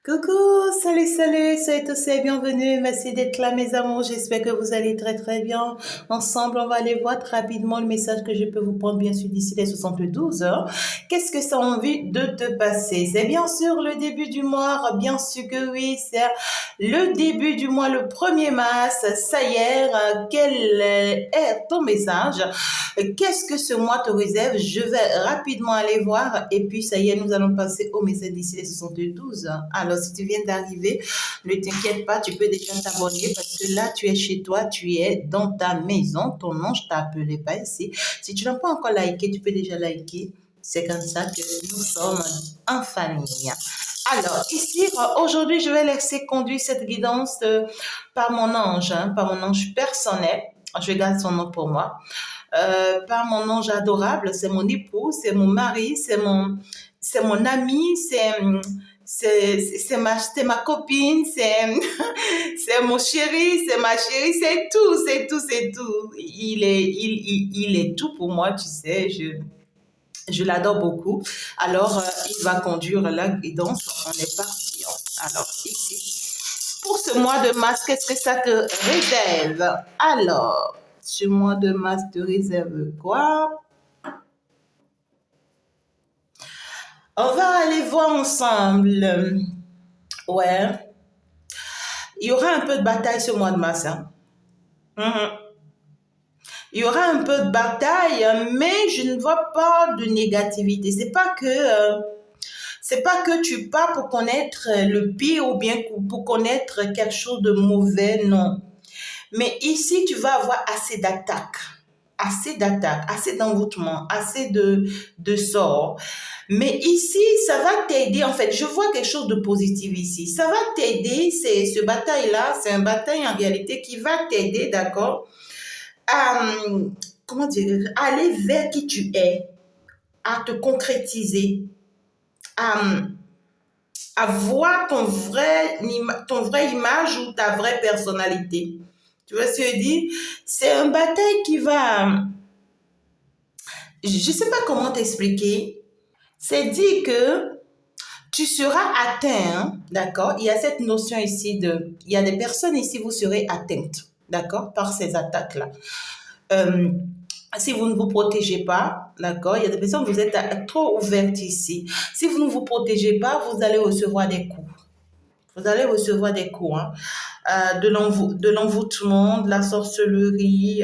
Coucou, soyez tous et bienvenus. Merci d'être là, mes amours. J'espère que vous allez très très bien. Ensemble, on va aller voir rapidement le message que je peux vous prendre, bien sûr, d'ici les 72 heures. Qu'est-ce que ça a envie de te passer? C'est bien sûr le début du mois, bien sûr que oui, c'est le début du mois, le 1er mars. Ça y est, quel est ton message? Qu'est-ce que ce mois te réserve? Je vais rapidement aller voir et puis ça y est, nous allons passer au message d'ici les 72 heures. Alors, si tu viens d'arriver, ne t'inquiète pas, tu peux déjà t'abonner parce que là, tu es chez toi, tu es dans ta maison. Ton nom, je t'appelais pas ici. Si tu n'as pas encore liké, tu peux déjà liker. C'est comme ça que nous sommes en famille. Alors, ici, aujourd'hui, je vais laisser conduire cette guidance par mon ange, par mon ange personnel. Je garde son nom pour moi. Par mon ange adorable, c'est mon époux, c'est mon mari, c'est mon ami, c'est ma copine, c'est mon chéri, c'est ma chérie, c'est tout. Il est tout pour moi, tu sais, je l'adore beaucoup. Alors, il va conduire la guidance. On est parti. Alors, ici, pour ce mois de mars, qu'est-ce que ça te réserve? Alors, ce mois de mars te réserve quoi? On va aller voir ensemble. Ouais. Il y aura un peu de bataille ce mois de mars. Hein. Il y aura un peu de bataille, mais je ne vois pas de négativité. C'est pas que tu pars pour connaître le pire ou bien pour connaître quelque chose de mauvais, non. Mais ici, tu vas avoir assez d'attaques, assez d'envoûtement, assez de sorts. Mais ici, ça va t'aider, en fait, je vois quelque chose de positif ici. Ça va t'aider, ce bataille-là, c'est un bataille en réalité qui va t'aider, d'accord, à, comment dire, à aller vers qui tu es, à te concrétiser, à, à voir ton vrai image ou ta vraie personnalité. Tu vois ce que je dis? C'est un bataille qui va... Je ne sais pas comment t'expliquer. C'est dit que tu seras atteint, hein, d'accord? Il y a cette notion ici il y a des personnes ici, vous serez atteintes, d'accord? Par ces attaques-là. Si vous ne vous protégez pas, d'accord? Il y a des personnes, vous êtes trop ouvertes ici. Si vous ne vous protégez pas, vous allez recevoir des coups. Vous allez recevoir des coups, hein? De l'envoûtement, de la sorcellerie,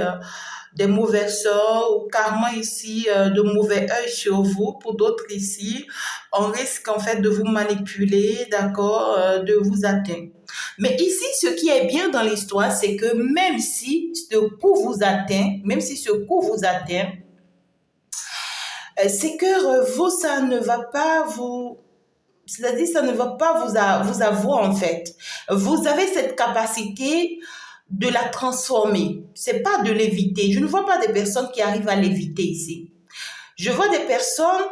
des mauvais sorts ou carrément ici de mauvais œil sur vous. Pour d'autres ici, on risque en fait de vous manipuler, d'accord, de vous atteindre. Mais ici, ce qui est bien dans l'histoire, c'est que même si ce coup vous atteint, c'est que vous, ça ne va pas vous... C'est-à-dire, ça ne va pas vous avoir en fait. Vous avez cette capacité de la transformer. C'est pas de l'éviter. Je ne vois pas des personnes qui arrivent à l'éviter ici. Je vois des personnes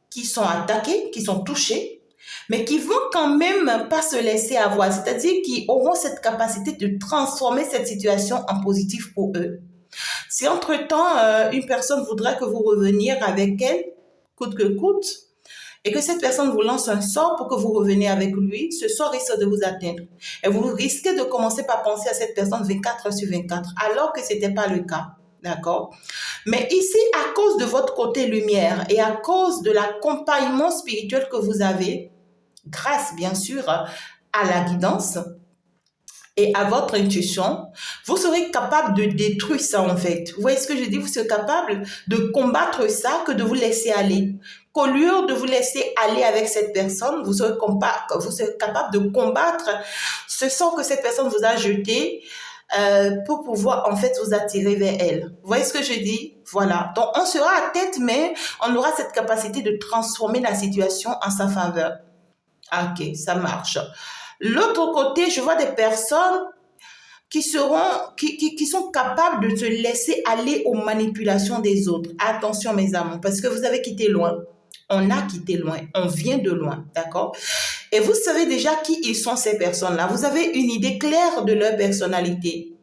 qui sont attaquées, qui sont touchées, mais qui vont quand même pas se laisser avoir. C'est-à-dire qui auront cette capacité de transformer cette situation en positif pour eux. Si entre-temps, une personne voudrait que vous reveniez avec elle, coûte que coûte, et que cette personne vous lance un sort pour que vous reveniez avec lui, ce sort risque de vous atteindre. Et vous risquez de commencer par penser à cette personne 24 heures sur 24, alors que ce n'était pas le cas. D'accord? Mais ici, à cause de votre côté lumière et à cause de l'accompagnement spirituel que vous avez, grâce bien sûr à la guidance et à votre intuition, vous serez capable de détruire ça en fait. Vous voyez ce que je dis? Vous serez capable de combattre ça que de vous laisser aller. Qu'au lieu de vous laisser aller avec cette personne, vous serez capable de combattre ce sort que cette personne vous a jeté pour pouvoir en fait vous attirer vers elle. Vous voyez ce que je dis? Voilà. Donc on sera à tête, mais on aura cette capacité de transformer la situation en sa faveur. Ok, ça marche. L'autre côté, je vois des personnes qui sont capables de se laisser aller aux manipulations des autres. Attention mes amours, parce que vous avez quitté loin. On a quitté loin, on vient de loin, d'accord? Et vous savez déjà qui ils sont ces personnes-là. Vous avez une idée claire de leur personnalité.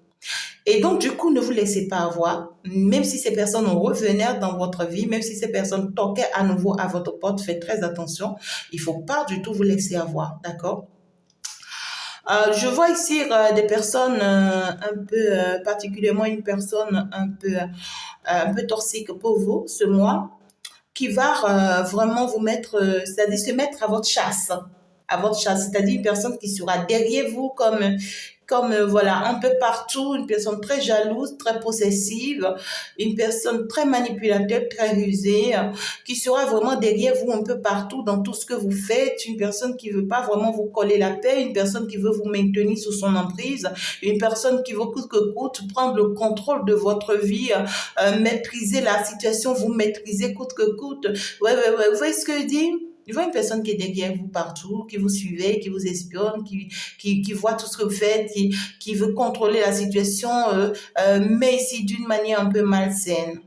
Et donc, du coup, ne vous laissez pas avoir. Même si ces personnes revenaient dans votre vie, même si ces personnes toquaient à nouveau à votre porte, faites très attention. Il ne faut pas du tout vous laisser avoir, d'accord? Je vois ici des personnes un peu, particulièrement une personne un peu toxique pour vous ce mois, qui va vraiment vous mettre, c'est-à-dire se mettre à votre chasse, c'est-à-dire une personne qui sera derrière vous comme voilà, un peu partout, une personne très jalouse, très possessive, une personne très manipulateur, très rusée, qui sera vraiment derrière vous un peu partout dans tout ce que vous faites, une personne qui veut pas vraiment vous coller la paix, une personne qui veut vous maintenir sous son emprise, une personne qui veut coûte que coûte prendre le contrôle de votre vie, maîtriser la situation, vous maîtriser coûte que coûte. Ouais, vous voyez ce que je dis? Je vois une personne qui est derrière vous partout, qui vous suivait, qui vous espionne, qui voit tout ce que vous faites, qui veut contrôler la situation, mais ici d'une manière un peu malsaine.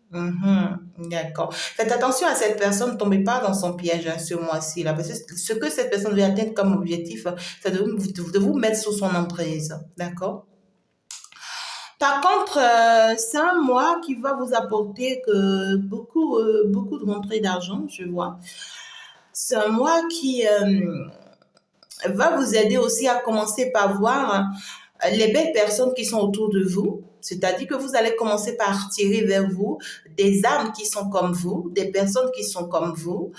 Mhm, d'accord. Faites attention à cette personne, ne tombez pas dans son piège hein, ce mois-ci, là, parce que ce que cette personne veut atteindre comme objectif, c'est de vous mettre sous son emprise. D'accord? Par contre, c'est un mois qui va vous apporter beaucoup de rentrées d'argent, je vois. C'est un mois qui va vous aider aussi à commencer par voir les belles personnes qui sont autour de vous. C'est-à-dire que vous allez commencer par attirer vers vous des âmes qui sont comme vous, des personnes qui sont comme vous.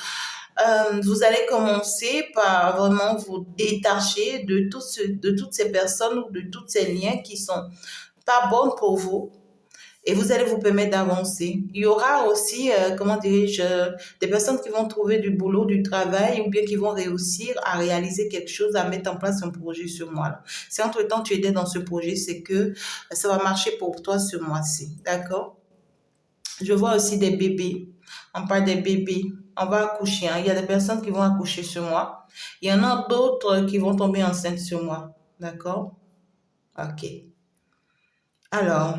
Vous allez commencer par vraiment vous détacher de toutes ces personnes ou de tous ces liens qui sont pas bonnes pour vous et vous allez vous permettre d'avancer. Il y aura aussi, comment dirais-je, des personnes qui vont trouver du boulot, du travail, ou bien qui vont réussir à réaliser quelque chose, à mettre en place un projet ce mois-là. Si entre-temps tu étais dans ce projet, c'est que ça va marcher pour toi ce mois-ci. D'accord? Je vois aussi des bébés. On parle des bébés. On va accoucher. Hein. Il y a des personnes qui vont accoucher ce mois. Il y en a d'autres qui vont tomber enceintes ce mois. D'accord? Ok. Alors,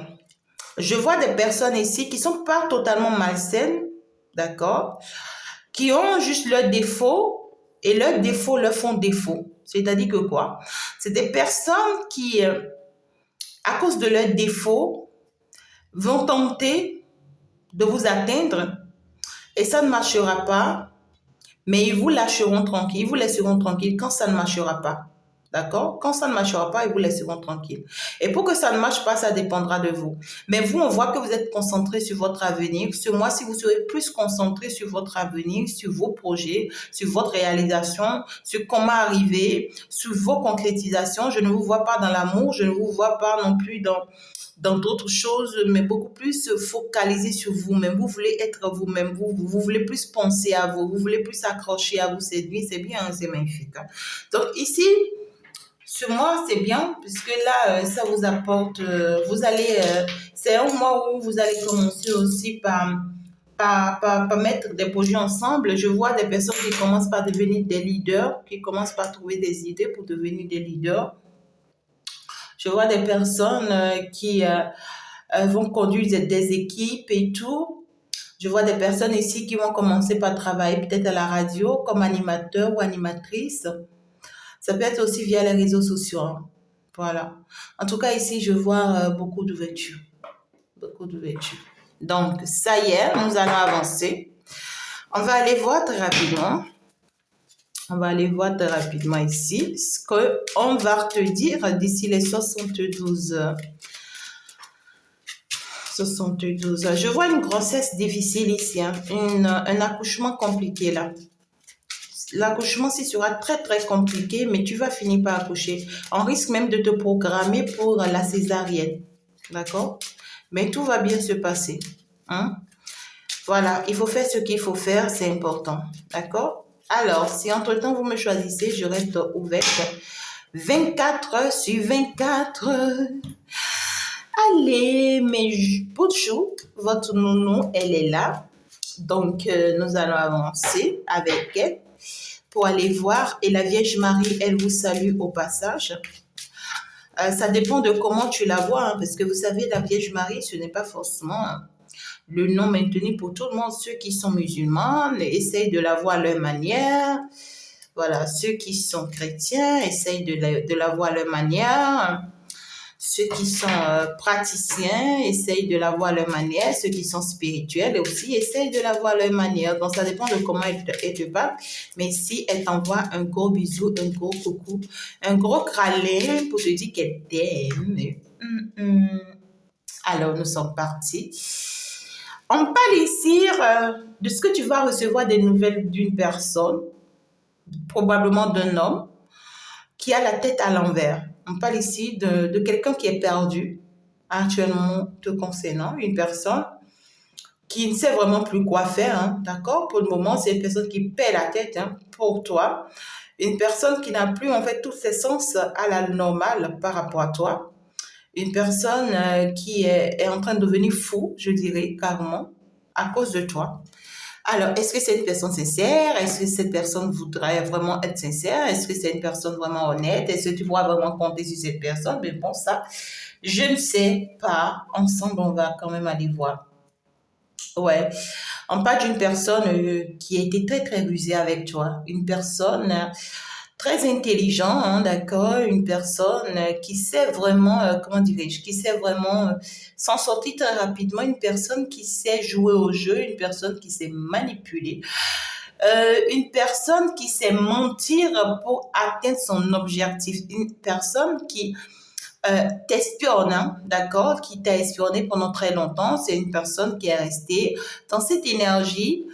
je vois des personnes ici qui sont pas totalement malsaines, d'accord, qui ont juste leurs défauts et leurs défauts leur font défaut. C'est-à-dire que quoi? C'est des personnes qui, à cause de leurs défauts, vont tenter de vous atteindre et ça ne marchera pas, mais ils vous lâcheront tranquille, ils vous laisseront tranquille quand ça ne marchera pas. D'accord? Quand ça ne marchera pas, ils vous laisseront tranquille. Et pour que ça ne marche pas, ça dépendra de vous. Mais vous, on voit que vous êtes concentré sur votre avenir. Ce mois-ci, vous serez plus concentré sur votre avenir, sur vos projets, sur votre réalisation, sur comment arriver, sur vos concrétisations. Je ne vous vois pas dans l'amour, je ne vous vois pas non plus dans d'autres choses, mais beaucoup plus focalisé sur vous-même. Vous voulez être vous-même, vous voulez plus penser à vous, vous voulez plus s'accrocher à vous. C'est bien, hein, c'est magnifique. Hein. Donc ici, sur moi, c'est bien, puisque là, ça vous apporte, vous allez, c'est un mois où vous allez commencer aussi par mettre des projets ensemble. Je vois des personnes qui commencent par devenir des leaders, qui commencent par trouver des idées pour devenir des leaders. Je vois des personnes qui vont conduire des équipes et tout. Je vois des personnes ici qui vont commencer par travailler peut-être à la radio comme animateur ou animatrice. Ça peut être aussi via les réseaux sociaux. Hein. Voilà. En tout cas, ici, je vois beaucoup d'ouverture. Beaucoup d'ouverture. Donc, ça y est, nous allons avancer. On va aller voir très rapidement. On va aller voir très rapidement ici ce qu'on va te dire d'ici les 72 heures. 72 heures. Je vois une grossesse difficile ici, hein. Un accouchement compliqué là. L'accouchement, si sera très très compliqué, mais tu vas finir par accoucher. On risque même de te programmer pour la césarienne. D'accord? Mais tout va bien se passer. Hein? Voilà, il faut faire ce qu'il faut faire, c'est important. D'accord? Alors, si entre-temps vous me choisissez, je reste ouverte 24 heures sur 24. Allez, mes bouchous, votre nounou, elle est là. Donc, nous allons avancer avec elle pour aller voir. Et la Vierge Marie, elle vous salue au passage. Ça dépend de comment tu la vois, hein, parce que vous savez, la Vierge Marie, ce n'est pas forcément le nom maintenu pour tout le monde. Ceux qui sont musulmans essayent de la voir à leur manière. Voilà, ceux qui sont chrétiens essayent de la voir à leur manière. Ceux qui sont praticiens essayent de l'avoir à leur manière. Ceux qui sont spirituels aussi essayent de l'avoir à leur manière. Donc, ça dépend de comment elle te parle. Mais si elle t'envoie un gros bisou, un gros coucou, un gros câlin pour te dire qu'elle t'aime, alors nous sommes partis. On parle ici de ce que tu vas recevoir des nouvelles d'une personne, probablement d'un homme, qui a la tête à l'envers. On parle ici de quelqu'un qui est perdu, actuellement te concernant, une personne qui ne sait vraiment plus quoi faire, hein, d'accord? Pour le moment, c'est une personne qui perd la tête, hein, pour toi. Une personne qui n'a plus en fait tous ses sens à la normale par rapport à toi. Une personne qui est en train de devenir fou, je dirais, carrément, à cause de toi. Alors, est-ce que c'est une personne sincère? Est-ce que cette personne voudrait vraiment être sincère? Est-ce que c'est une personne vraiment honnête? Est-ce que tu pourras vraiment compter sur cette personne? Mais bon, ça, je ne sais pas. Ensemble, on va quand même aller voir. Ouais. On parle d'une personne qui a été très, très rusée avec toi. Une personne très intelligente, hein, d'accord? Une personne qui sait vraiment, comment dirais-je, qui sait vraiment s'en sortir très rapidement. Une personne qui sait jouer au jeu. Une personne qui sait manipuler. Une personne qui sait mentir pour atteindre son objectif. Une personne qui t'espionne, hein, d'accord, qui t'a espionné pendant très longtemps. C'est une personne qui est restée dans cette énergie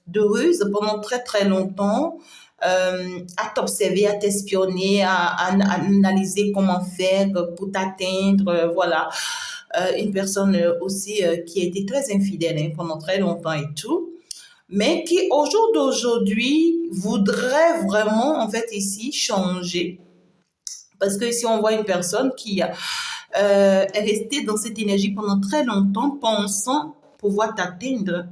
de ruse pendant très très longtemps, à t'observer, à t'espionner, à analyser comment faire pour t'atteindre, voilà. Une personne aussi qui a été très infidèle, hein, pendant très longtemps et tout, mais qui au jour d'aujourd'hui voudrait vraiment en fait ici changer. Parce que si on voit une personne qui est restée dans cette énergie pendant très longtemps, pensant pouvoir t'atteindre,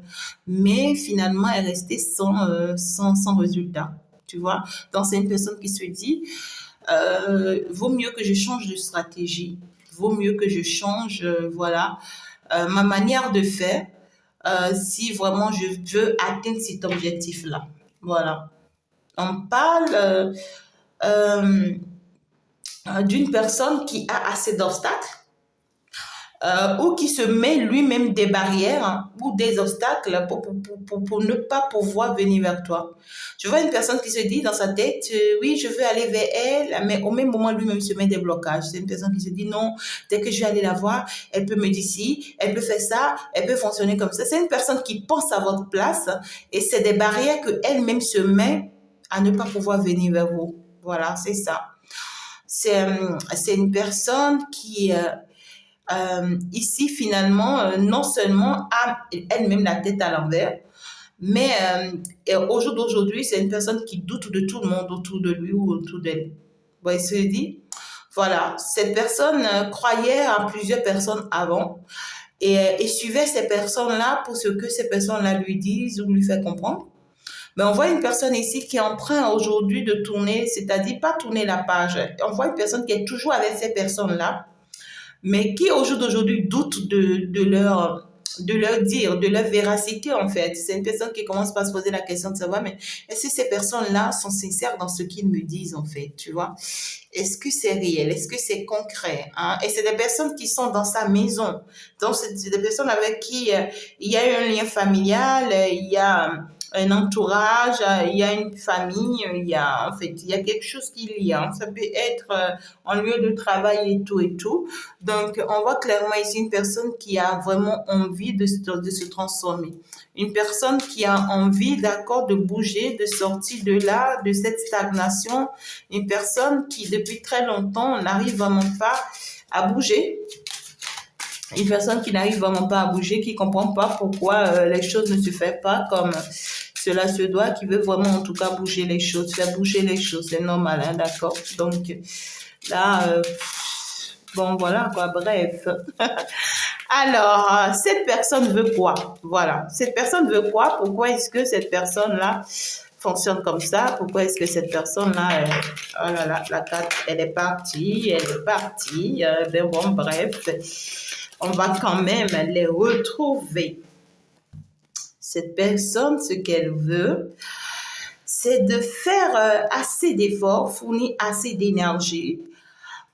mais finalement elle est restée sans résultat, tu vois. Donc c'est une personne qui se dit, vaut mieux que je change de stratégie, vaut mieux que je change, voilà, ma manière de faire, si vraiment je veux atteindre cet objectif-là. Voilà. On parle d'une personne qui a assez d'obstacles ou qui se met lui-même des barrières, hein, ou des obstacles pour ne pas pouvoir venir vers toi. Tu vois une personne qui se dit dans sa tête, oui, je veux aller vers elle, mais au même moment, lui-même se met des blocages. C'est une personne qui se dit, non, dès que je vais aller la voir, elle peut me dire ci, elle peut faire ça, elle peut fonctionner comme ça. C'est une personne qui pense à votre place et c'est des barrières qu'elle-même se met à ne pas pouvoir venir vers vous. Voilà, c'est ça. C'est une personne qui, ici, finalement, non seulement a elle-même la tête à l'envers, mais au jour d'aujourd'hui, c'est une personne qui doute de tout le monde autour de lui ou autour d'elle. Vous voyez ce que je dis? Voilà, cette personne croyait à plusieurs personnes avant et suivait ces personnes-là pour ce que ces personnes-là lui disent ou lui fait comprendre. Mais on voit une personne ici qui est en train aujourd'hui de tourner, c'est-à-dire pas tourner la page. On voit une personne qui est toujours avec ces personnes-là, mais qui au jour d'aujourd'hui doutent de leur dire, de leur véracité en fait. C'est une personne qui commence par se poser la question de savoir, mais est-ce que ces personnes-là sont sincères dans ce qu'ils me disent en fait, tu vois? Est-ce que c'est réel? Est-ce que c'est concret, hein? Et c'est des personnes qui sont dans sa maison. Donc, c'est des personnes avec qui il y a un lien familial, il y a un entourage, il y a une famille, il y a, en fait, il y a quelque chose qui lie, hein. Ça peut être en lieu de travail et tout et tout. Donc, on voit clairement ici une personne qui a vraiment envie de se transformer. Une personne qui a envie, d'accord, de bouger, de sortir de là, de cette stagnation. Une personne qui, depuis très longtemps, n'arrive vraiment pas à bouger. Une personne qui n'arrive vraiment pas à bouger, qui ne comprend pas pourquoi les choses ne se font pas comme cela se doit, qui veut vraiment en tout cas bouger les choses, faire bouger les choses. C'est normal, hein, d'accord? Donc là, bon voilà quoi, bref. Alors, cette personne veut quoi? Voilà. Cette personne veut quoi? Pourquoi est-ce que cette personne-là fonctionne comme ça? Pourquoi est-ce que cette personne-là, oh là là, la carte, elle est partie, elle est partie. Ben bon, bref, on va quand même les retrouver. Cette personne, ce qu'elle veut, c'est de faire assez d'efforts, fournir assez d'énergie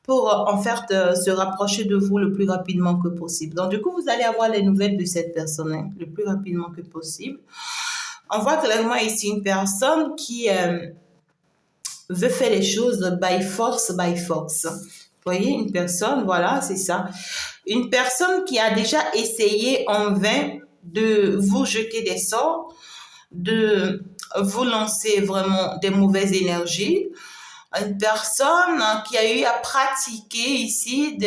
pour en faire se rapprocher de vous le plus rapidement que possible. Donc, du coup, vous allez avoir les nouvelles de cette personne le plus rapidement que possible. On voit clairement ici une personne qui veut faire les choses by force, by force. Vous voyez, une personne, voilà, c'est ça. Une personne qui a déjà essayé en vain de vous jeter des sorts, de vous lancer vraiment des mauvaises énergies. Une personne qui a eu à pratiquer ici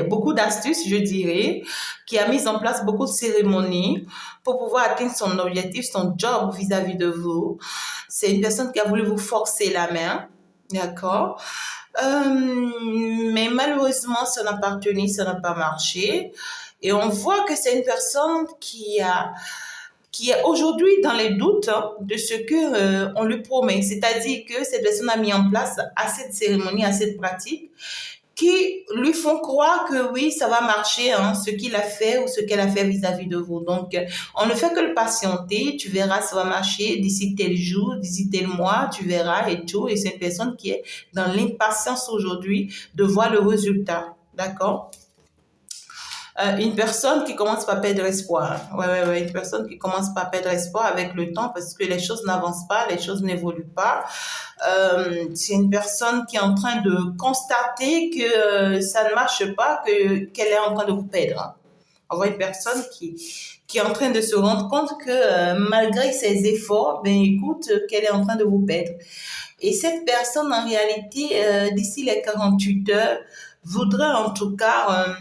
beaucoup d'astuces, je dirais, qui a mis en place beaucoup de cérémonies pour pouvoir atteindre son objectif, son job vis-à-vis de vous. C'est une personne qui a voulu vous forcer la main, d'accord? Mais malheureusement, ça n'a pas tenu, ça n'a pas marché. Et on voit que c'est une personne qui est aujourd'hui dans les doutes de ce que on lui promet. C'est-à-dire que cette personne a mis en place assez de cérémonies, assez de pratiques qui lui font croire que oui, ça va marcher, ce qu'il a fait ou ce qu'elle a fait vis-à-vis de vous. Donc, on ne fait que le patienter, tu verras, ça va marcher d'ici tel jour, d'ici tel mois, tu verras et tout. Et c'est une personne qui est dans l'impatience aujourd'hui de voir le résultat. D'accord? Une personne qui commence par perdre espoir. Ouais, une personne qui commence par perdre espoir avec le temps parce que les choses n'avancent pas, les choses n'évoluent pas. C'est une personne qui est en train de constater que ça ne marche pas, qu'elle est en train de vous perdre. On voit une personne qui est en train de se rendre compte que malgré ses efforts, écoute, qu'elle est en train de vous perdre. Et cette personne, en réalité, d'ici les 48 heures, voudrait en tout cas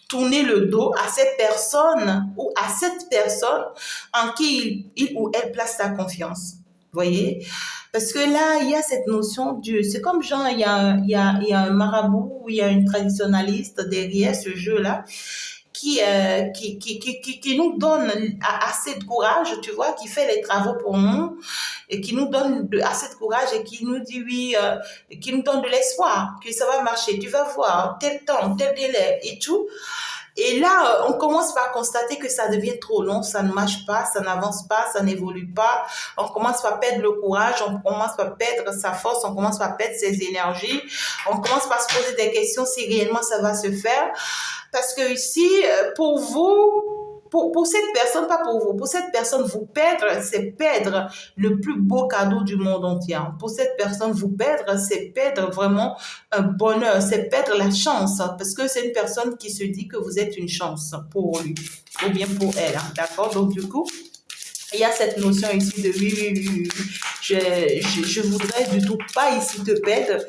tourner le dos à cette personne ou à cette personne en qui il ou elle place sa confiance. Vous voyez? Parce que là, il y a cette notion de... C'est comme genre, il y a un marabout ou il y a une traditionnaliste derrière ce jeu-là qui nous donne assez de courage, tu vois, qui fait les travaux pour nous et qui nous donne assez de courage et qui nous dit oui, qui nous donne de l'espoir que ça va marcher, tu vas voir, tel temps, tel délai et tout. Et là, on commence par constater que ça devient trop long, ça ne marche pas, ça n'avance pas, ça n'évolue pas. On commence par perdre le courage, on commence par perdre sa force, on commence par perdre ses énergies. On commence par se poser des questions si réellement ça va se faire. Parce que ici, pour vous, pour cette personne, pas pour vous, pour cette personne, vous perdre, c'est perdre le plus beau cadeau du monde entier. Pour cette personne, vous perdre, c'est perdre vraiment un bonheur, c'est perdre la chance. Parce que c'est une personne qui se dit que vous êtes une chance pour lui ou bien pour elle. D'accord? Donc, du coup, il y a cette notion ici de oui. Je voudrais du tout pas ici te perdre.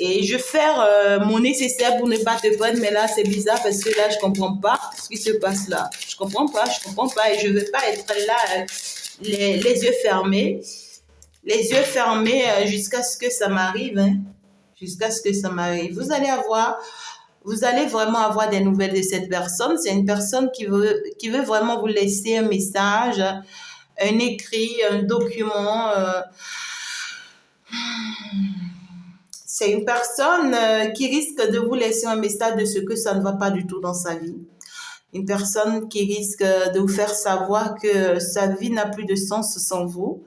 Et je vais faire mon nécessaire pour ne pas te prendre, mais là, c'est bizarre parce que là, je comprends pas ce qui se passe là. Je comprends pas et je veux pas être là les yeux fermés. Les yeux fermés jusqu'à ce que ça m'arrive, jusqu'à ce que ça m'arrive. Vous allez vraiment avoir des nouvelles de cette personne. C'est une personne qui veut vraiment vous laisser un message, un écrit, un document. C'est une personne qui risque de vous laisser un message de ce que ça ne va pas du tout dans sa vie. Une personne qui risque de vous faire savoir que sa vie n'a plus de sens sans vous,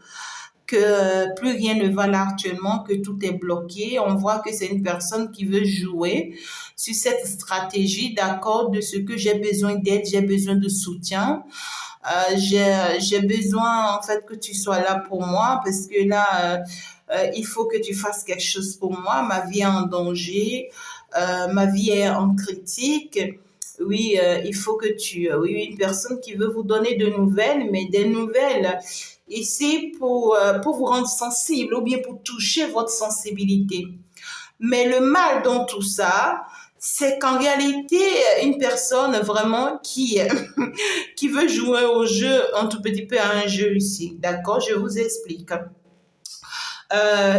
que plus rien ne va là actuellement, que tout est bloqué. On voit que c'est une personne qui veut jouer sur cette stratégie, d'accord, de ce que j'ai besoin d'aide, j'ai besoin de soutien. J'ai besoin en fait que tu sois là pour moi parce que là il faut que tu fasses quelque chose pour moi, ma vie est en danger, ma vie est en critique. Oui, il faut que oui, une personne qui veut vous donner de nouvelles, mais des nouvelles ici pour vous rendre sensible ou bien pour toucher votre sensibilité. Mais le mal dans tout ça, c'est qu'en réalité, une personne vraiment qui veut jouer au jeu, un tout petit peu à un jeu ici. D'accord? Je vous explique.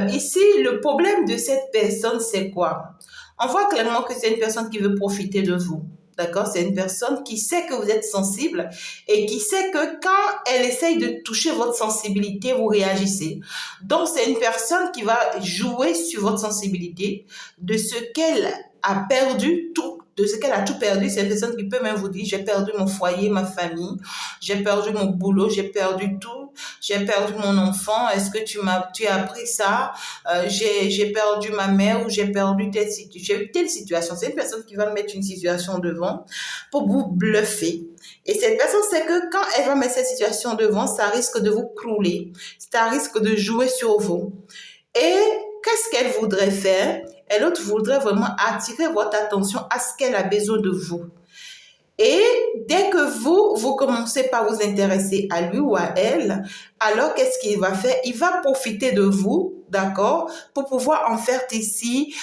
Ici, le problème de cette personne, c'est quoi? On voit clairement que c'est une personne qui veut profiter de vous. D'accord? C'est une personne qui sait que vous êtes sensible et qui sait que quand elle essaye de toucher votre sensibilité, vous réagissez. Donc, c'est une personne qui va jouer sur votre sensibilité de ce qu'elle a perdu tout, de ce qu'elle a tout perdu. C'est une personne qui peut même vous dire, j'ai perdu mon foyer, ma famille, j'ai perdu mon boulot, j'ai perdu tout. j'ai perdu mon enfant, est-ce que tu as appris ça? J'ai perdu ma mère ou j'ai perdu j'ai eu telle situation. C'est une personne qui va mettre une situation devant pour vous bluffer. Et cette personne sait que quand elle va mettre cette situation devant, ça risque de vous clouer, ça risque de jouer sur vous. Et qu'est-ce qu'elle voudrait faire? Elle voudrait vraiment attirer votre attention à ce qu'elle a besoin de vous. Et dès que vous commencez par vous intéresser à lui ou à elle, alors qu'est-ce qu'il va faire? Il va profiter de vous, d'accord, pour pouvoir en faire ici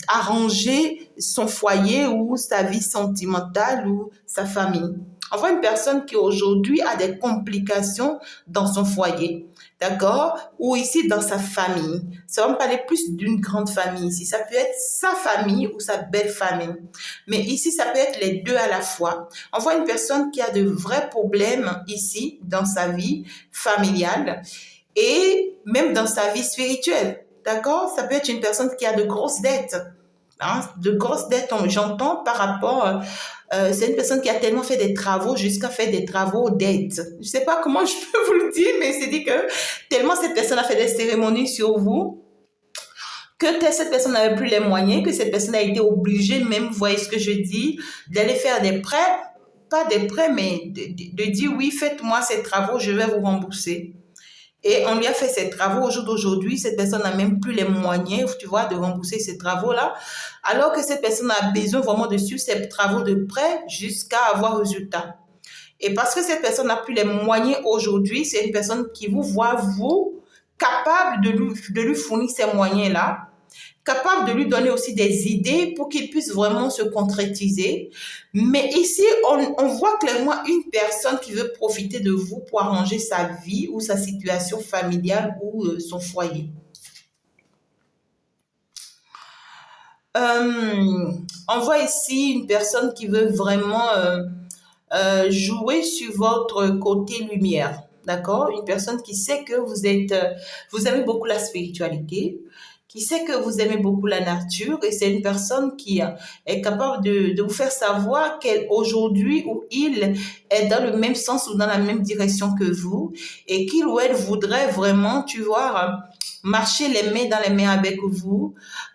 arranger son foyer ou sa vie sentimentale ou sa famille. On voit une personne qui aujourd'hui a des complications dans son foyer, d'accord, ou ici dans sa famille. Ça va me parler plus d'une grande famille ici. Ça peut être sa famille ou sa belle famille. Mais ici, ça peut être les deux à la fois. On voit une personne qui a de vrais problèmes ici dans sa vie familiale et même dans sa vie spirituelle. D'accord? Ça peut être une personne qui a de grosses dettes. Hein? De grosses dettes, j'entends par rapport... c'est une personne qui a tellement fait des travaux jusqu'à faire des travaux d'aide. Je ne sais pas comment je peux vous le dire, mais c'est dit que tellement cette personne a fait des cérémonies sur vous que cette personne n'avait plus les moyens, que cette personne a été obligée, même, vous voyez ce que je dis, d'aller faire des prêts, pas des prêts, mais de dire oui, faites-moi ces travaux, je vais vous rembourser. Et on lui a fait ces travaux au jour d'aujourd'hui, cette personne n'a même plus les moyens, tu vois, de rembourser ces travaux-là, alors que cette personne a besoin vraiment de suivre ces travaux de prêt jusqu'à avoir résultat. Et parce que cette personne n'a plus les moyens aujourd'hui, c'est une personne qui vous voit, vous, capable de lui fournir ces moyens-là, capable de lui donner aussi des idées pour qu'il puisse vraiment se concrétiser. Mais ici, on voit clairement une personne qui veut profiter de vous pour arranger sa vie ou sa situation familiale ou son foyer. On voit ici une personne qui veut vraiment jouer sur votre côté lumière. D'accord? Une personne qui sait que vous aimez beaucoup la spiritualité, qui sait que vous aimez beaucoup la nature et c'est une personne qui est capable de vous faire savoir qu'elle aujourd'hui ou il est dans le même sens ou dans la même direction que vous et qu'il ou elle voudrait vraiment, tu vois, marcher les mains dans les mains avec vous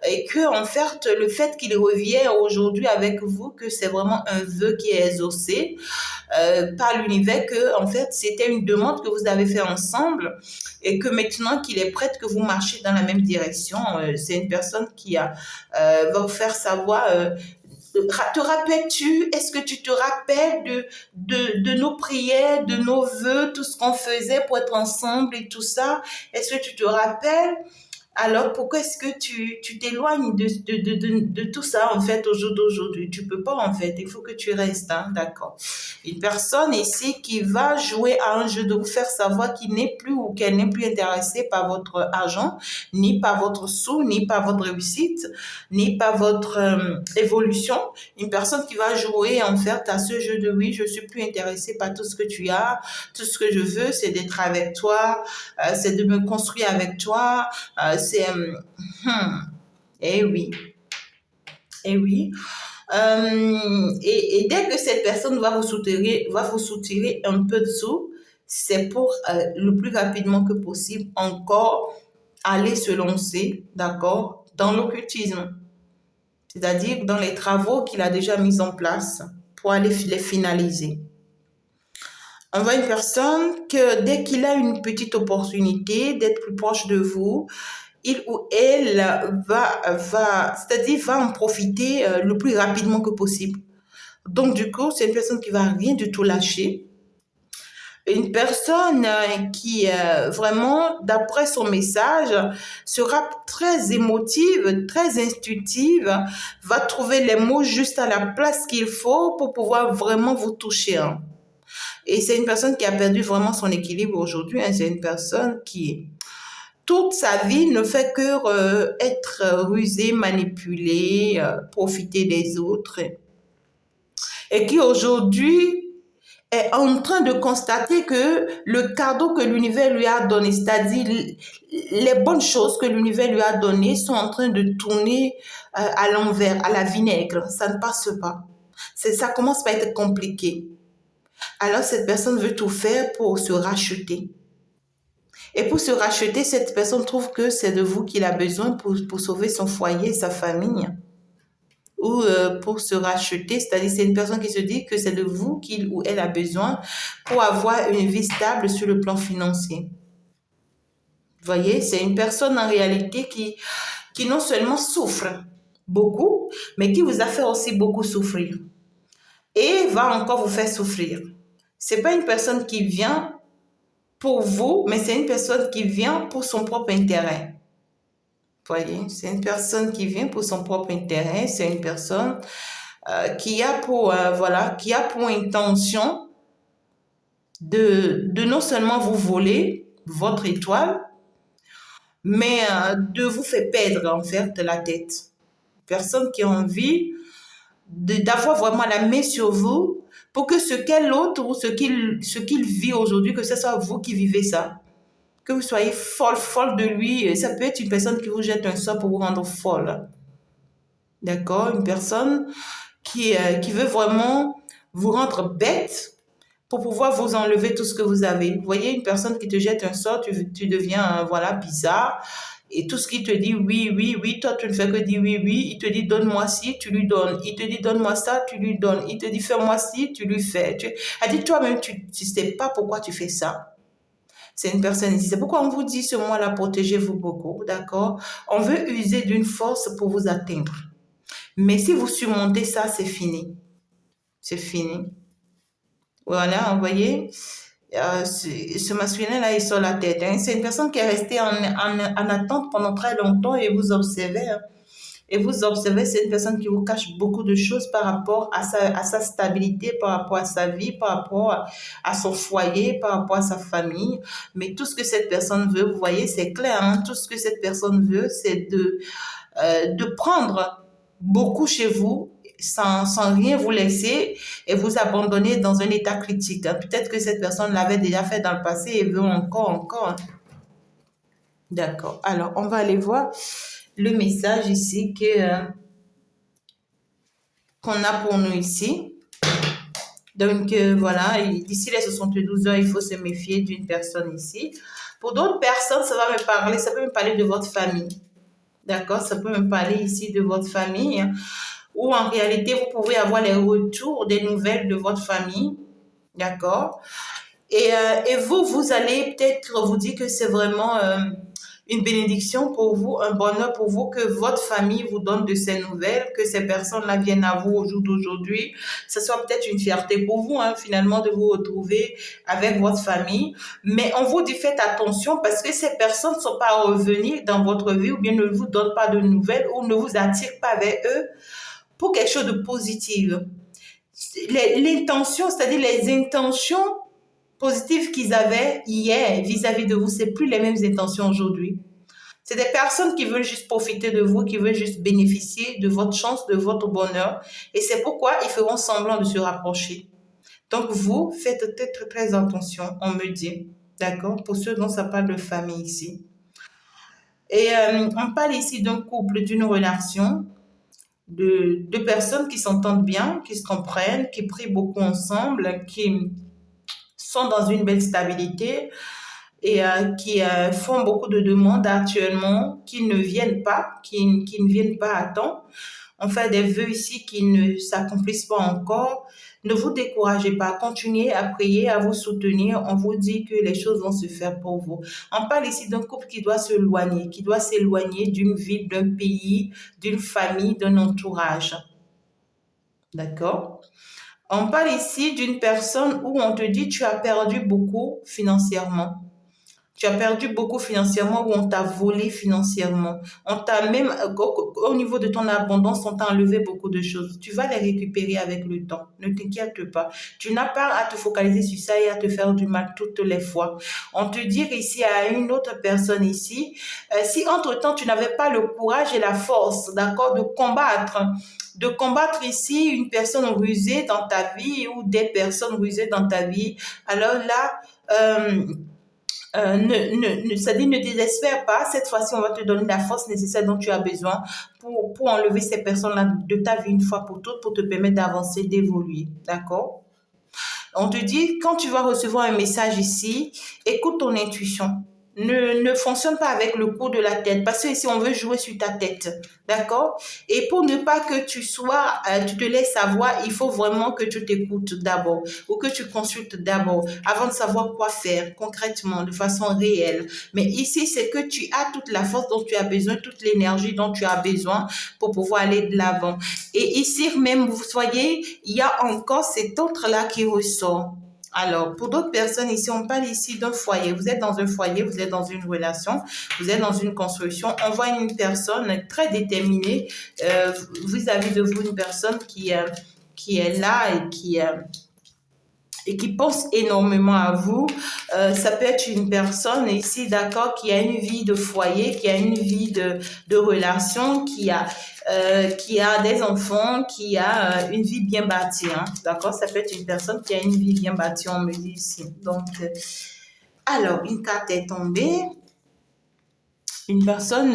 et que en fait le fait qu'il revienne aujourd'hui avec vous, que c'est vraiment un vœu qui est exaucé par l'univers, que en fait c'était une demande que vous avez fait ensemble et que maintenant qu'il est prêt que vous marchez dans la même direction, c'est une personne qui va vous faire savoir te rappelles-tu, est-ce que tu te rappelles de nos prières, de nos vœux, tout ce qu'on faisait pour être ensemble et tout ça? Est-ce que tu te rappelles? Alors, pourquoi est-ce que tu t'éloignes de tout ça, en fait, au jour d'aujourd'hui? Tu peux pas, en fait. Il faut que tu restes, hein, d'accord. Une personne ici qui va jouer à un jeu de vous faire savoir qu'il n'est plus ou qu'elle n'est plus intéressée par votre argent, ni par votre sou, ni par votre réussite, ni par votre évolution. Une personne qui va jouer, en fait, à ce jeu de oui, je suis plus intéressée par tout ce que tu as. Tout ce que je veux, c'est d'être avec toi, c'est de me construire avec toi, c'est eh oui, eh oui. Et dès que cette personne va vous soutirer un peu de sous, c'est pour le plus rapidement que possible encore aller se lancer, d'accord, dans l'occultisme, c'est-à-dire dans les travaux qu'il a déjà mis en place pour aller les finaliser. On voit une personne que dès qu'il a une petite opportunité d'être plus proche de vous, il ou elle va en profiter le plus rapidement que possible. Donc, du coup, c'est une personne qui va rien du tout lâcher. Une personne qui, vraiment, d'après son message, sera très émotive, très intuitive, va trouver les mots juste à la place qu'il faut pour pouvoir vraiment vous toucher. Hein. Et c'est une personne qui a perdu vraiment son équilibre aujourd'hui. Hein. C'est une personne qui, toute sa vie, ne fait que être rusée, manipulée, profiter des autres. Et qui aujourd'hui est en train de constater que le cadeau que l'univers lui a donné, c'est-à-dire les bonnes choses que l'univers lui a données, sont en train de tourner à l'envers, à la vinaigre. Ça ne passe pas. Ça commence par être compliqué. Alors, cette personne veut tout faire pour se racheter. Et pour se racheter, cette personne trouve que c'est de vous qu'il a besoin pour sauver son foyer, sa famille. Ou pour se racheter, c'est-à-dire c'est une personne qui se dit que c'est de vous qu'il ou elle a besoin pour avoir une vie stable sur le plan financier. Vous voyez, c'est une personne en réalité qui non seulement souffre beaucoup, mais qui vous a fait aussi beaucoup souffrir. Et va encore vous faire souffrir. C'est pas une personne qui vient pour vous, mais c'est une personne qui vient pour son propre intérêt. Vous voyez, c'est une personne qui vient pour son propre intérêt, c'est une personne qui a pour intention de non seulement vous voler votre étoile, mais de vous faire perdre en fait la tête. Personne qui a envie d'avoir vraiment la main sur vous pour que ce qu'est l'autre ou ce qu'il vit aujourd'hui, que ce soit vous qui vivez ça, que vous soyez folle de lui. Ça peut être une personne qui vous jette un sort pour vous rendre folle. D'accord? Une personne qui veut vraiment vous rendre bête pour pouvoir vous enlever tout ce que vous avez. Vous voyez, une personne qui te jette un sort, tu deviens, bizarre. Et tout ce qu'il te dit, oui, oui, oui, toi, tu ne fais que dire oui, oui. Il te dit, donne-moi ci, tu lui donnes. Il te dit, donne-moi ça, tu lui donnes. Il te dit, fais-moi ci, tu lui fais. Elle dit, toi-même, tu ne sais pas pourquoi tu fais ça. C'est une personne ici. C'est pourquoi on vous dit ce mois-là, protégez-vous beaucoup, d'accord? On veut user d'une force pour vous atteindre. Mais si vous surmontez ça, c'est fini. C'est fini. Voilà, vous voyez, ce masculin-là, il sort la tête. Hein. C'est une personne qui est restée en attente pendant très longtemps et vous observez. Hein. Et vous observez, c'est une personne qui vous cache beaucoup de choses par rapport à sa stabilité, par rapport à sa vie, par rapport à son foyer, par rapport à sa famille. Mais tout ce que cette personne veut, vous voyez, c'est clair. Hein. Tout ce que cette personne veut, c'est de prendre beaucoup chez vous sans rien vous laisser et vous abandonner dans un état critique. Hein. Peut-être que cette personne l'avait déjà fait dans le passé et veut encore. D'accord. Alors, on va aller voir le message ici qu'on a pour nous ici. Donc, voilà, d'ici les 72 heures, il faut se méfier d'une personne ici. Pour d'autres personnes, ça peut me parler de votre famille. D'accord? Ça peut me parler ici de votre famille. Ou en réalité, vous pouvez avoir les retours des nouvelles de votre famille, d'accord? Et vous allez peut-être vous dire que c'est vraiment une bénédiction pour vous, un bonheur pour vous, que votre famille vous donne de ces nouvelles, que ces personnes-là viennent à vous au jour d'aujourd'hui. Ce soit peut-être une fierté pour vous, hein, finalement, de vous retrouver avec votre famille. Mais on vous dit, faites attention parce que ces personnes ne sont pas revenues dans votre vie ou bien ne vous donnent pas de nouvelles ou ne vous attirent pas vers eux pour quelque chose de positif. L'intention, c'est-à-dire les intentions positives qu'ils avaient hier vis-à-vis de vous, c'est plus les mêmes intentions aujourd'hui. C'est des personnes qui veulent juste profiter de vous, qui veulent juste bénéficier de votre chance, de votre bonheur. Et c'est pourquoi ils feront semblant de se rapprocher. Donc vous, faites très, très attention, on me dit. D'accord? Pour ceux dont ça parle de famille ici. Et on parle ici d'un couple, d'une relation, de deux personnes qui s'entendent bien, qui se comprennent, qui prient beaucoup ensemble, qui sont dans une belle stabilité et qui font beaucoup de demandes actuellement, qui ne viennent pas, qui ne viennent pas à temps. On fait des vœux ici qui ne s'accomplissent pas encore. Ne vous découragez pas, continuez à prier, à vous soutenir. On vous dit que les choses vont se faire pour vous. On parle ici d'un couple qui doit s'éloigner d'une ville, d'un pays, d'une famille, d'un entourage. D'accord? On parle ici d'une personne où on te dit tu as perdu beaucoup financièrement. Tu as perdu beaucoup financièrement ou on t'a volé financièrement. On t'a même, au niveau de ton abondance, on t'a enlevé beaucoup de choses. Tu vas les récupérer avec le temps. Ne t'inquiète pas. Tu n'as pas à te focaliser sur ça et à te faire du mal toutes les fois. On te dit ici à une autre personne ici, si entre-temps tu n'avais pas le courage et la force, d'accord, de combattre ici une personne rusée dans ta vie ou des personnes rusées dans ta vie, alors là, ne désespère pas. Cette fois-ci, on va te donner la force nécessaire dont tu as besoin pour enlever ces personnes-là de ta vie une fois pour toutes, pour te permettre d'avancer, d'évoluer. D'accord? On te dit, quand tu vas recevoir un message ici, écoute ton intuition. ne fonctionne pas avec le coup de la tête, parce que ici on veut jouer sur ta tête, d'accord? Et pour ne pas que tu te laisses savoir, il faut vraiment que tu t'écoutes d'abord ou que tu consultes d'abord avant de savoir quoi faire concrètement, de façon réelle. Mais ici, c'est que tu as toute la force dont tu as besoin, toute l'énergie dont tu as besoin pour pouvoir aller de l'avant. Et ici même, vous voyez, il y a encore cet autre-là qui ressort. Alors, pour d'autres personnes ici, on parle ici d'un foyer. Vous êtes dans un foyer, vous êtes dans une relation, vous êtes dans une construction. On voit une personne très déterminée vis-à-vis de vous, une personne qui est là et qui pense énormément à vous. Ça peut être une personne ici, d'accord, qui a une vie de foyer, qui a une vie de relation, qui a des enfants, qui a une vie bien bâtie, hein, d'accord? Ça peut être une personne qui a une vie bien bâtie, on me dit ici. Donc, alors, une carte est tombée. Une personne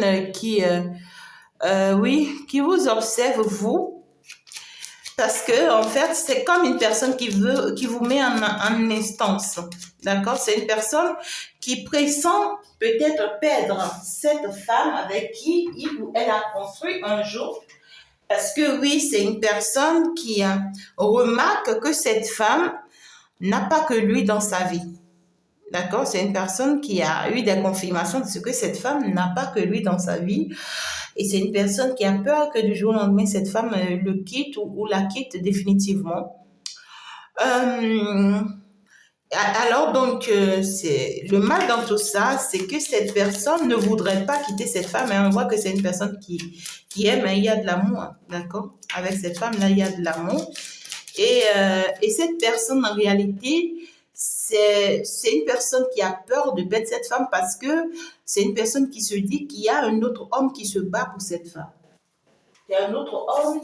oui, qui vous observe, vous, parce que, en fait, c'est comme une personne qui vous met en instance. D'accord? C'est une personne qui pressent peut-être perdre cette femme avec qui il ou elle a construit un jour. Parce que oui, c'est une personne qui remarque que cette femme n'a pas que lui dans sa vie. D'accord? C'est une personne qui a eu des confirmations de ce que cette femme n'a pas que lui dans sa vie. Et c'est une personne qui a peur que du jour au lendemain, cette femme le quitte ou la quitte définitivement. Alors, donc, c'est le mal dans tout ça, c'est que cette personne ne voudrait pas quitter cette femme. Et on voit que c'est une personne qui aime, hein, il y a de l'amour, hein, d'accord? Avec cette femme-là, il y a de l'amour. Et cette personne, en réalité, c'est une personne qui a peur de perdre cette femme parce que c'est une personne qui se dit qu'il y a un autre homme qui se bat pour cette femme. Il y a un autre homme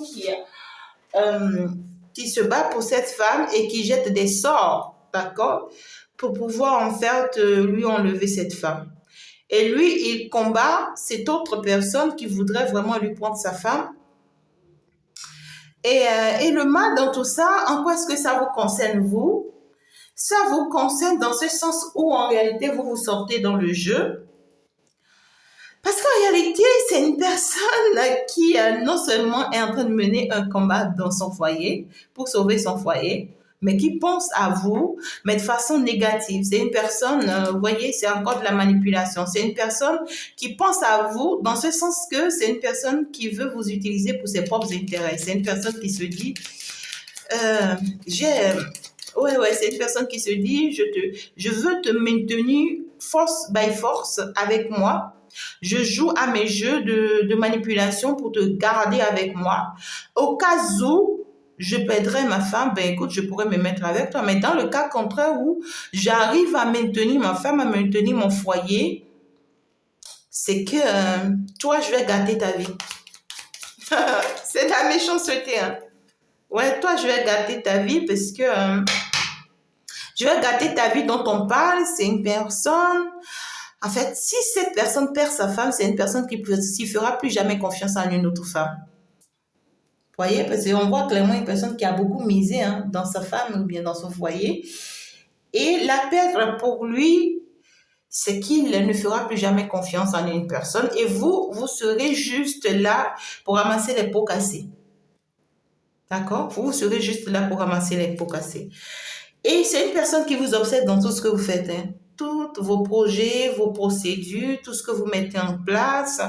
qui se bat pour cette femme et qui jette des sorts, d'accord, pour pouvoir en fait lui enlever cette femme. Et lui, il combat cette autre personne qui voudrait vraiment lui prendre sa femme. Et le mal dans tout ça, en quoi est-ce que ça vous concerne, vous? Ça vous concerne dans ce sens où, en réalité, vous vous sortez dans le jeu. Parce qu'en réalité, c'est une personne qui non seulement est en train de mener un combat dans son foyer, pour sauver son foyer, mais qui pense à vous, mais de façon négative. C'est une personne, vous voyez, c'est encore de la manipulation. C'est une personne qui pense à vous dans ce sens que c'est une personne qui veut vous utiliser pour ses propres intérêts. C'est une personne qui se dit, c'est une personne qui se dit, je veux te maintenir force by force avec moi. Je joue à mes jeux de manipulation pour te garder avec moi. Au cas où je perdrais ma femme, ben écoute, je pourrais me mettre avec toi. Mais dans le cas contraire où j'arrive à maintenir ma femme, à maintenir mon foyer, c'est que toi, je vais gâter ta vie. C'est de la méchanceté, hein. Ouais, toi, je vais gâter ta vie parce que je vais gâter ta vie dont on parle. C'est une personne. En fait, si cette personne perd sa femme, c'est une personne qui ne fera plus jamais confiance en une autre femme. Vous voyez, parce qu'on voit clairement une personne qui a beaucoup misé, hein, dans sa femme ou bien dans son foyer. Et la perdre pour lui, c'est qu'il ne fera plus jamais confiance en une personne. Et vous serez juste là pour ramasser les pots cassés. D'accord? Vous serez juste là pour ramasser les pots cassés. Et c'est une personne qui vous obsède dans tout ce que vous faites, hein. Tous vos projets, vos procédures, tout ce que vous mettez en place.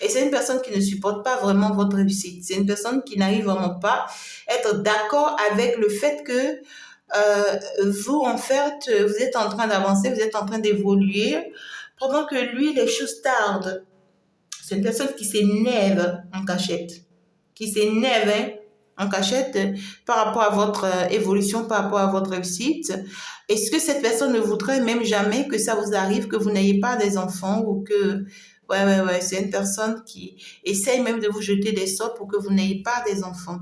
Et c'est une personne qui ne supporte pas vraiment votre réussite. C'est une personne qui n'arrive vraiment pas à être d'accord avec le fait que vous, en fait, vous êtes en train d'avancer, vous êtes en train d'évoluer, pendant que lui, les choses tardent. C'est une personne qui s'énerve en cachette. Qui s'énerve, hein, en cachette par rapport à votre évolution, par rapport à votre réussite. Est-ce que cette personne ne voudrait même jamais que ça vous arrive, que vous n'ayez pas des enfants ou que... Ouais, c'est une personne qui essaye même de vous jeter des sorts pour que vous n'ayez pas des enfants.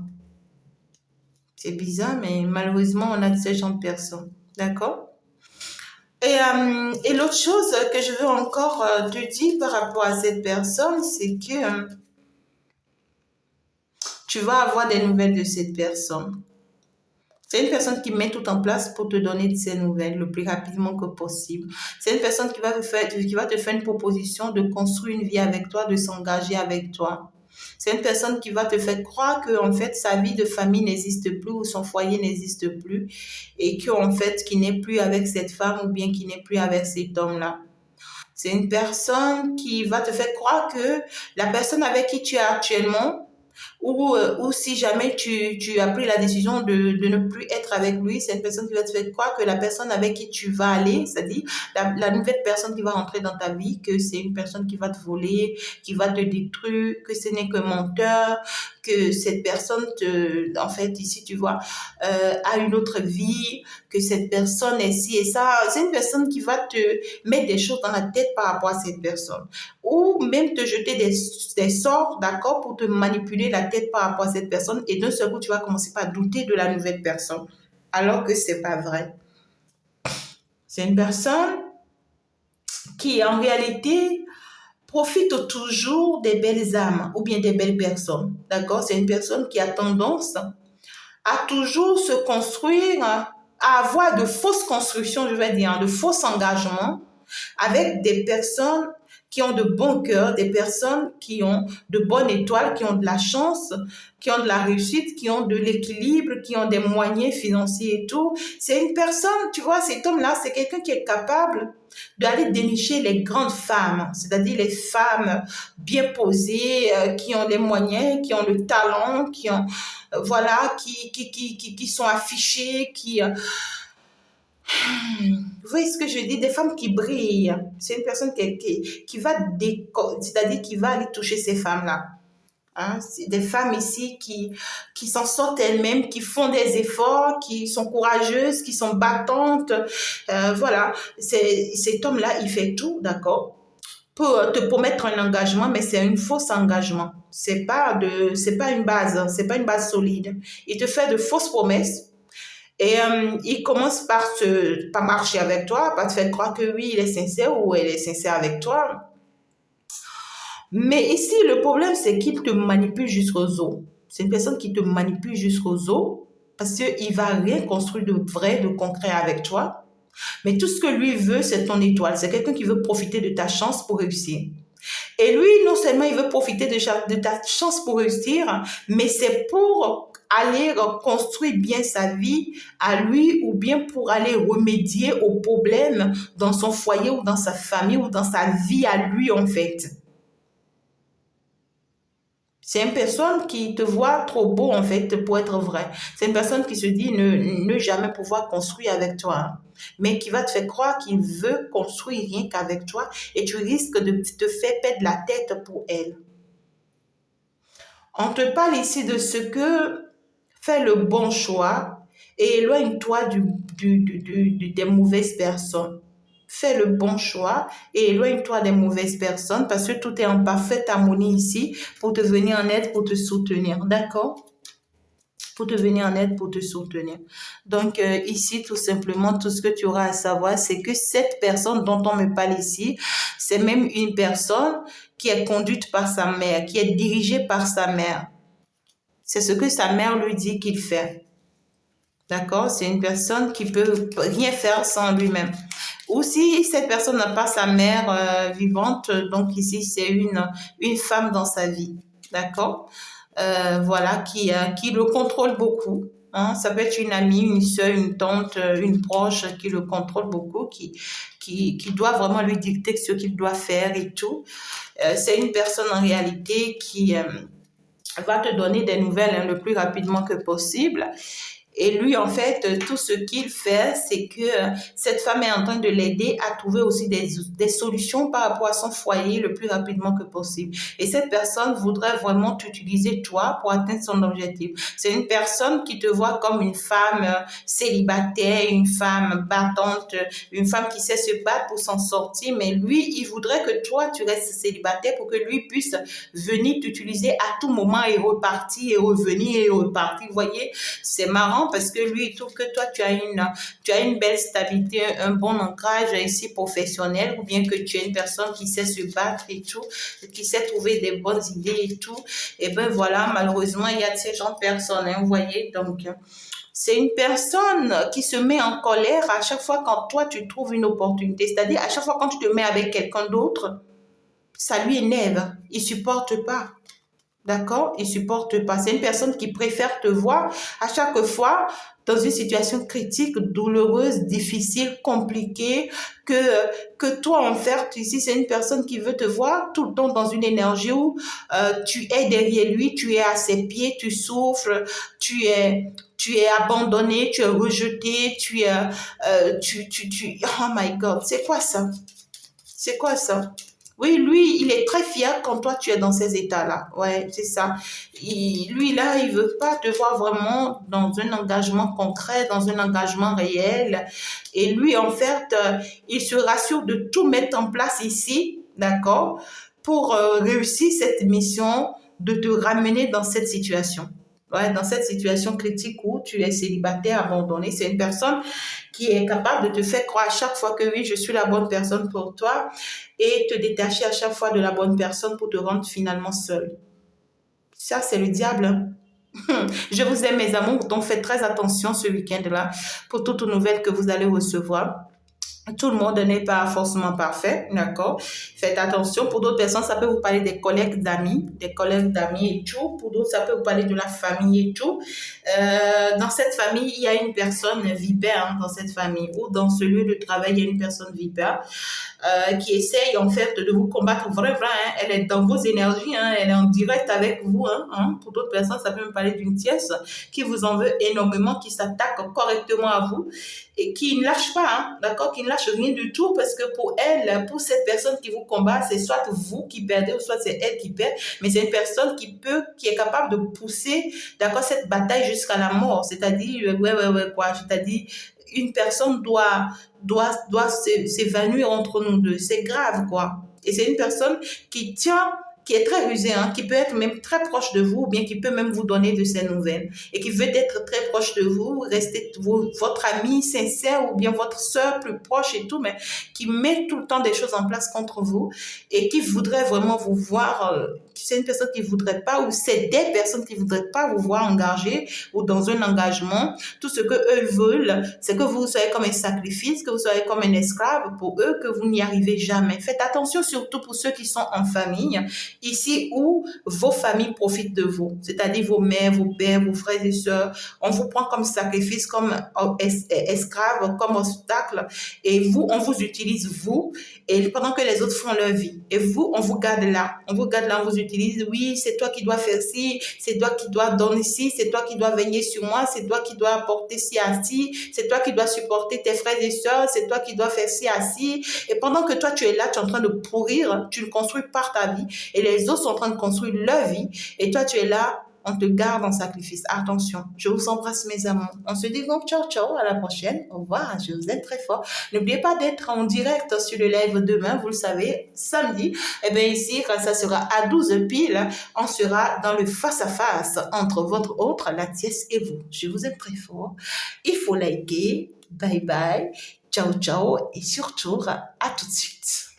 C'est bizarre, mais malheureusement, on a de ces gens de personnes. D'accord? Et l'autre chose que je veux encore te dire par rapport à cette personne, c'est que tu vas avoir des nouvelles de cette personne. C'est une personne qui met tout en place pour te donner de ses nouvelles le plus rapidement que possible. C'est une personne qui va te faire une proposition de construire une vie avec toi, de s'engager avec toi. C'est une personne qui va te faire croire que en fait sa vie de famille n'existe plus ou son foyer n'existe plus et que en fait qu'il n'est plus avec cette femme ou bien qu'il n'est plus avec cet homme-là. C'est une personne qui va te faire croire que la personne avec qui tu es actuellement ou si jamais tu as pris la décision de ne plus être avec lui, c'est une personne qui va te faire croire que la personne avec qui tu vas aller, c'est-à-dire la nouvelle personne qui va rentrer dans ta vie, que c'est une personne qui va te voler, qui va te détruire, que ce n'est qu'un menteur, que cette personne en fait, ici, tu vois, a une autre vie, que cette personne est ci et ça. C'est une personne qui va te mettre des choses dans la tête par rapport à cette personne. Ou même te jeter des sorts, d'accord, pour te manipuler la tête par rapport à cette personne. Et d'un seul coup, tu vas commencer par douter de la nouvelle personne. Alors que c'est pas vrai. C'est une personne qui, en réalité, profite toujours des belles âmes ou bien des belles personnes. D'accord? C'est une personne qui a tendance à toujours se construire, à avoir de fausses constructions, je vais dire, de faux engagements avec des personnes qui ont de bons cœurs, des personnes qui ont de bonnes étoiles, qui ont de la chance, qui ont de la réussite, qui ont de l'équilibre, qui ont des moyens financiers et tout. C'est une personne, tu vois, cet homme-là, c'est quelqu'un qui est capable d'aller dénicher les grandes femmes, c'est-à-dire les femmes bien posées, qui ont les moyens, qui ont le talent, qui ont, voilà, qui sont affichées, vous voyez ce que je dis? Des femmes qui brillent. C'est une personne qui va c'est-à-dire qui va aller toucher ces femmes-là. Hein? C'est des femmes ici qui s'en sortent elles-mêmes, qui font des efforts, qui sont courageuses, qui sont battantes. Voilà. Cet homme-là, il fait tout, d'accord? Pour te promettre un engagement, mais c'est un faux engagement. C'est pas une base, c'est pas une base solide. Il te fait de fausses promesses. Et il commence par marcher avec toi, par te faire croire que oui, il est sincère ou elle est sincère avec toi. Mais ici, le problème, c'est qu'il te manipule jusqu'aux os. C'est une personne qui te manipule jusqu'aux os parce qu'il ne va rien construire de vrai, de concret avec toi. Mais tout ce que lui veut, c'est ton étoile. C'est quelqu'un qui veut profiter de ta chance pour réussir. Et lui, non seulement il veut profiter de ta chance pour réussir, mais c'est pour aller construire bien sa vie à lui ou bien pour aller remédier aux problèmes dans son foyer ou dans sa famille ou dans sa vie à lui en fait. C'est une personne qui te voit trop beau en fait pour être vrai. C'est une personne qui se dit ne jamais pouvoir construire avec toi, mais qui va te faire croire qu'il veut construire rien qu'avec toi et tu risques de te faire perdre la tête pour elle. On te parle ici de ce que fais le bon choix et éloigne-toi des mauvaises personnes. Fais le bon choix et éloigne-toi des mauvaises personnes parce que tout est en parfaite harmonie ici pour te venir en aide, pour te soutenir. D'accord? Pour te venir en aide, pour te soutenir. Donc, ici, tout simplement, tout ce que tu auras à savoir, c'est que cette personne dont on me parle ici, c'est même une personne qui est conduite par sa mère, qui est dirigée par sa mère. C'est ce que sa mère lui dit qu'il fait. D'accord? C'est une personne qui peut rien faire sans lui-même. Ou si cette personne n'a pas sa mère vivante, donc ici c'est une femme dans sa vie, d'accord? Voilà, qui le contrôle beaucoup. Hein? Ça peut être une amie, une soeur, une tante, une proche qui le contrôle beaucoup, qui doit vraiment lui dicter ce qu'il doit faire et tout. C'est une personne en réalité qui va te donner des nouvelles le plus rapidement que possible. Et lui, en fait, tout ce qu'il fait, c'est que cette femme est en train de l'aider à trouver aussi des solutions par rapport à son foyer le plus rapidement que possible. Et cette personne voudrait vraiment t'utiliser toi pour atteindre son objectif. C'est une personne qui te voit comme une femme célibataire, une femme battante, une femme qui sait se battre pour s'en sortir. Mais lui, il voudrait que toi, tu restes célibataire pour que lui puisse venir t'utiliser à tout moment et repartir et revenir et repartir. Vous voyez, c'est marrant parce que lui, il trouve que toi, tu as une belle stabilité, un bon ancrage ici professionnel, ou bien que tu es une personne qui sait se battre et tout, qui sait trouver des bonnes idées et tout. Et ben voilà, malheureusement, il y a de ces gens personnes, hein, vous voyez. Donc, C'est une personne qui se met en colère à chaque fois quand toi, tu trouves une opportunité. C'est-à-dire, à chaque fois quand tu te mets avec quelqu'un d'autre, ça lui énerve. Il ne supporte pas. D'accord? Il supporte pas. C'est une personne qui préfère te voir à chaque fois dans une situation critique, douloureuse, difficile, compliquée, que, que toi, en fait, ici, c'est une personne qui veut te voir tout le temps dans une énergie où tu es derrière lui, tu es à ses pieds, tu souffres, tu es abandonné, tu es rejeté, oh my God, c'est quoi ça? C'est quoi ça? Oui, lui, il est très fier quand toi, tu es dans ces états-là. Ouais, c'est ça. Lui, là, il veut pas te voir vraiment dans un engagement concret, dans un engagement réel. Et lui, en fait, il se rassure de tout mettre en place ici, d'accord, pour réussir cette mission de te ramener dans cette situation. Ouais, dans cette situation critique où tu es célibataire, abandonné, c'est une personne qui est capable de te faire croire à chaque fois que oui, je suis la bonne personne pour toi et te détacher à chaque fois de la bonne personne pour te rendre finalement seul. Ça, c'est le diable. Je vous aime, mes amours, donc faites très attention ce week-end-là pour toutes nouvelles que vous allez recevoir. Tout le monde n'est pas forcément parfait, d'accord? Faites attention. Pour d'autres personnes, ça peut vous parler des collègues d'amis et tout. Pour d'autres, ça peut vous parler de la famille et tout. Dans cette famille, il y a une personne vipère, hein, dans cette famille, ou dans ce lieu de travail, il y a une personne vipère qui essaye en fait de vous combattre vrai, hein. Elle est dans vos énergies, hein. Elle est en direct avec vous. Hein. Pour d'autres personnes, ça peut me parler d'une tierce qui vous en veut énormément, qui s'attaque correctement à vous et qui ne lâche pas, hein, d'accord, qui ne lâche rien du tout parce que pour elle, pour cette personne qui vous combat, c'est soit vous qui perdez ou soit c'est elle qui perd, mais c'est une personne qui est capable de pousser, d'accord, cette bataille jusqu'à la mort, c'est-à-dire, quoi, c'est-à-dire, une personne doit s'évanouir entre nous deux, c'est grave, quoi. Et c'est une personne qui est très rusée, hein, qui peut être même très proche de vous, ou bien qui peut même vous donner de ses nouvelles, et qui veut être très proche de vous, rester votre ami sincère, ou bien votre sœur plus proche et tout, mais qui met tout le temps des choses en place contre vous, et qui voudrait vraiment vous voir, c'est une personne qui voudrait pas, ou c'est des personnes qui voudraient pas vous voir engagé, ou dans un engagement. Tout ce que eux veulent, c'est que vous soyez comme un sacrifice, que vous soyez comme un esclave pour eux, que vous n'y arrivez jamais. Faites attention surtout pour ceux qui sont en famille, ici où vos familles profitent de vous, c'est-à-dire vos mères, vos pères, vos frères et sœurs. On vous prend comme sacrifice, comme esclave, comme obstacle, et vous, on vous utilise, vous, et pendant que les autres font leur vie. Et vous, on vous garde là. On vous garde là, on vous utilise. Oui, c'est toi qui dois faire ci, c'est toi qui dois donner ci, c'est toi qui dois veiller sur moi, c'est toi qui dois apporter ci à ci, c'est toi qui dois supporter tes frères et sœurs, c'est toi qui dois faire ci à ci. Et pendant que toi, tu es là, tu es en train de pourrir, tu le construis par ta vie, et les autres sont en train de construire leur vie, et toi, tu es là, on te garde en sacrifice. Attention, je vous embrasse, mes amours. On se dit donc ciao, ciao, à la prochaine. Au revoir, je vous aime très fort. N'oubliez pas d'être en direct sur le live demain, vous le savez, samedi. Et bien ici, quand ça sera à 12 piles, on sera dans le face-à-face entre votre autre, la tiesse, et vous. Je vous aime très fort. Il faut liker. Bye bye. Ciao, ciao. Et surtout, à tout de suite.